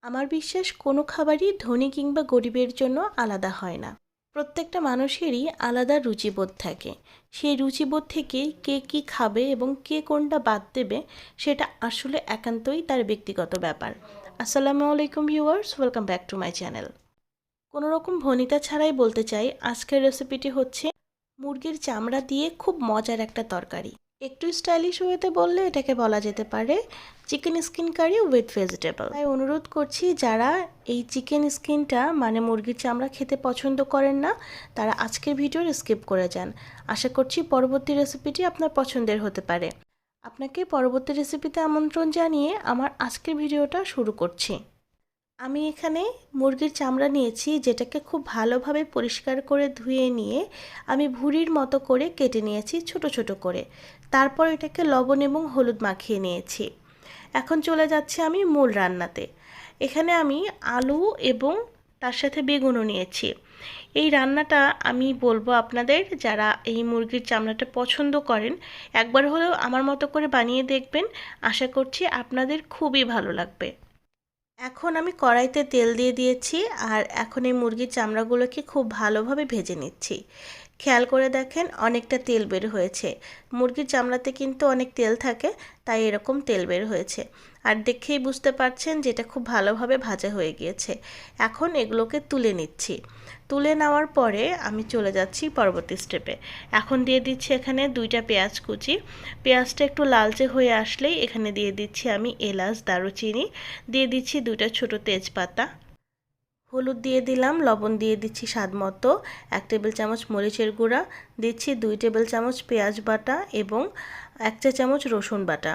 আমার বিশ্বাস কোনো খাবারই ধনী কিংবা গরিবের জন্য আলাদা হয় না। প্রত্যেকটা মানুষেরই আলাদা রুচিবোধ থাকে। সেই রুচিবোধ থেকেই কে কী খাবে এবং কে কোনটা বাদ দেবে সেটা আসলে একান্তই তার ব্যক্তিগত ব্যাপার। আসসালামু আলাইকুম viewers, welcome back to my channel. কোনো রকম ভনিতা ছাড়াই বলতে চাই, আজকের রেসিপিটি হচ্ছে মুরগির চামড়া দিয়ে খুব মজার একটা তরকারি। একটু স্টাইলিশ ওয়েতে বললে এটাকে বলা যেতে পারে chicken skin curry with vegetable. তাই অনুরোধ করছি, যারা এই চিকেন স্কিনটা মানে মুরগির চামড়া খেতে পছন্দ করেন না তারা আজকের ভিডিওর স্কিপ করে যান। আশা করছি পরবর্তী রেসিপিটি আপনার পছন্দের হতে পারে। আপনাকে পরবর্তী রেসিপিতে আমন্ত্রণ জানিয়ে আমার আজকের ভিডিওটা শুরু করছি। আমি এখানে মুরগির চামড়া নিয়েছি, যেটাকে খুব ভালোভাবে পরিষ্কার করে ধুয়ে নিয়ে আমি ভুঁড়ির মতো করে কেটে নিয়েছি ছোট ছোট করে। তারপর এটাকে লবণ এবং হলুদ মাখিয়ে নিয়েছি। এখন চলে যাচ্ছে আমি মূল রান্নাতে। এখানে আমি আলু এবং তার সাথে বেগুনও নিয়েছি। এই রান্নাটা আমি বলবো আপনাদের, যারা এই মুরগির চামড়াটা পছন্দ করেন একবার হলেও আমার মতো করে বানিয়ে দেখবেন। আশা করছি আপনাদের খুবই ভালো লাগবে। এখন আমি কড়াইতে তেল দিয়ে দিয়েছি আর এখন এই মুরগির চামড়াগুলোকে খুব ভালোভাবে ভেজে নিচ্ছি। খেয়াল করে দেখেন অনেকটা তেল বের হয়েছে। মুরগির চামড়াতে কিন্তু অনেক তেল থাকে, তাই এরকম তেল বের হয়েছে। আর দেখেই বুঝতে পারছেন যে এটা খুব ভালোভাবে ভাজা হয়ে গিয়েছে। এখন এগুলোকে তুলে নিচ্ছি। তুলে নেওয়ার পরে আমি চলে যাচ্ছি পরবর্তী স্টেপে। এখন দিয়ে দিচ্ছি এখানে 2টা পেঁয়াজ কুচি। পেঁয়াজটা একটু লালচে হয়ে আসলেই এখানে দিয়ে দিচ্ছি আমি এলাচ, দারুচিনি, দিয়ে দিচ্ছি 2টা ছোট তেজপাতা, হলুদ দিয়ে দিলাম, লবণ দিয়ে দিচ্ছি স্বাদ মতো, 1 টেবিল চামচ মরিচের গুঁড়া দিচ্ছি, 2 টেবিল চামচ পেঁয়াজ বাটা এবং 1 চা চামচ রসুন বাটা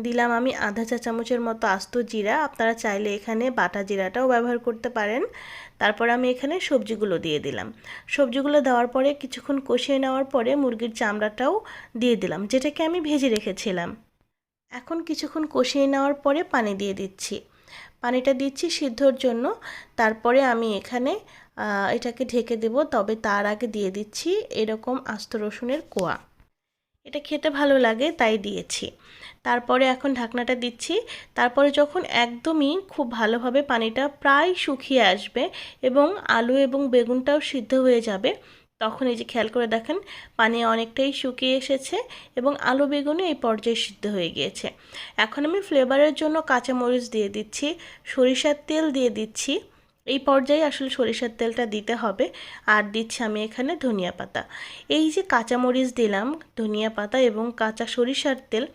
দিলাম। আমি আধা চা চামচের মতো আস্ত জিরা, আপনারা চাইলে এখানে বাটা জিরাটাও ব্যবহার করতে পারেন। তারপর আমি এখানে সবজিগুলো দিয়ে দিলাম। সবজিগুলো দেওয়ার পরে কিছুক্ষণ কষিয়ে নেওয়ার পরে মুরগির চামড়াটাও দিয়ে দিলাম, যেটাকে আমি ভেজে রেখেছিলাম। এখন কিছুক্ষণ কষিয়ে নেওয়ার পরে পানি দিয়ে দিচ্ছি। পানিটা দিচ্ছি সিদ্ধর জন্য। তারপরে আমি এখানে এটাকে ঢেকে দেব, তবে তার আগে দিয়ে দিচ্ছি এরকম আস্ত রসুনের কোয়া। এটা খেতে ভালো লাগে তাই দিয়েছি। তারপরে এখন ঢাকনাটা দিচ্ছি। তারপরে যখন একদমই খুব ভালোভাবে পানিটা প্রায় শুকিয়ে আসবে এবং আলু এবং বেগুনটাও সিদ্ধ হয়ে যাবে, তখন এই যে খেয়াল করে দেখেন পানি অনেকটাই শুকিয়ে এসেছে এবং আলু বেগুনও এই পর্যায়ে সিদ্ধ হয়ে গিয়েছে। এখন আমি ফ্লেভারের জন্য কাঁচামরিচ দিয়ে দিচ্ছি, সরিষার তেল দিয়ে দিচ্ছি। এই পর্যায়ে আসলে সরিষার তেলটা দিতে হবে। আর দিচ্ছি আমি এখানে ধনিয়া পাতা। এই যে কাঁচামরিচ দিলাম, ধনিয়া পাতা এবং কাঁচা সরিষার তেল,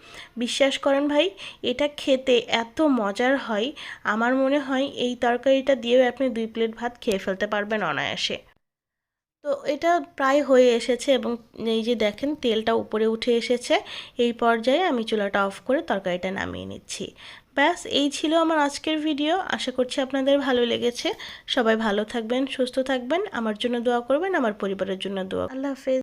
বিশ্বাস করেন ভাই এটা খেতে এত মজার হয়, আমার মনে হয় এই তরকারিটা দিয়েও আপনি 2 প্লেট ভাত খেয়ে ফেলতে পারবেন অনায়াসে। তো এটা প্রায় হয়ে এসেছে এবং এই যে দেখেন তেলটা উপরে উঠে এসেছে। এই পর্যায়ে আমি চুলাটা অফ করে তরকারিটা নামিয়ে নিচ্ছি। ব্যাস, এই ছিল আমার আজকের ভিডিও। আশা করছি আপনাদের ভালো লেগেছে। সবাই ভালো থাকবেন, সুস্থ থাকবেন, আমার জন্য দোয়া করবেন, আমার পরিবারের জন্য দোয়া। আল্লাহ হাফেজ।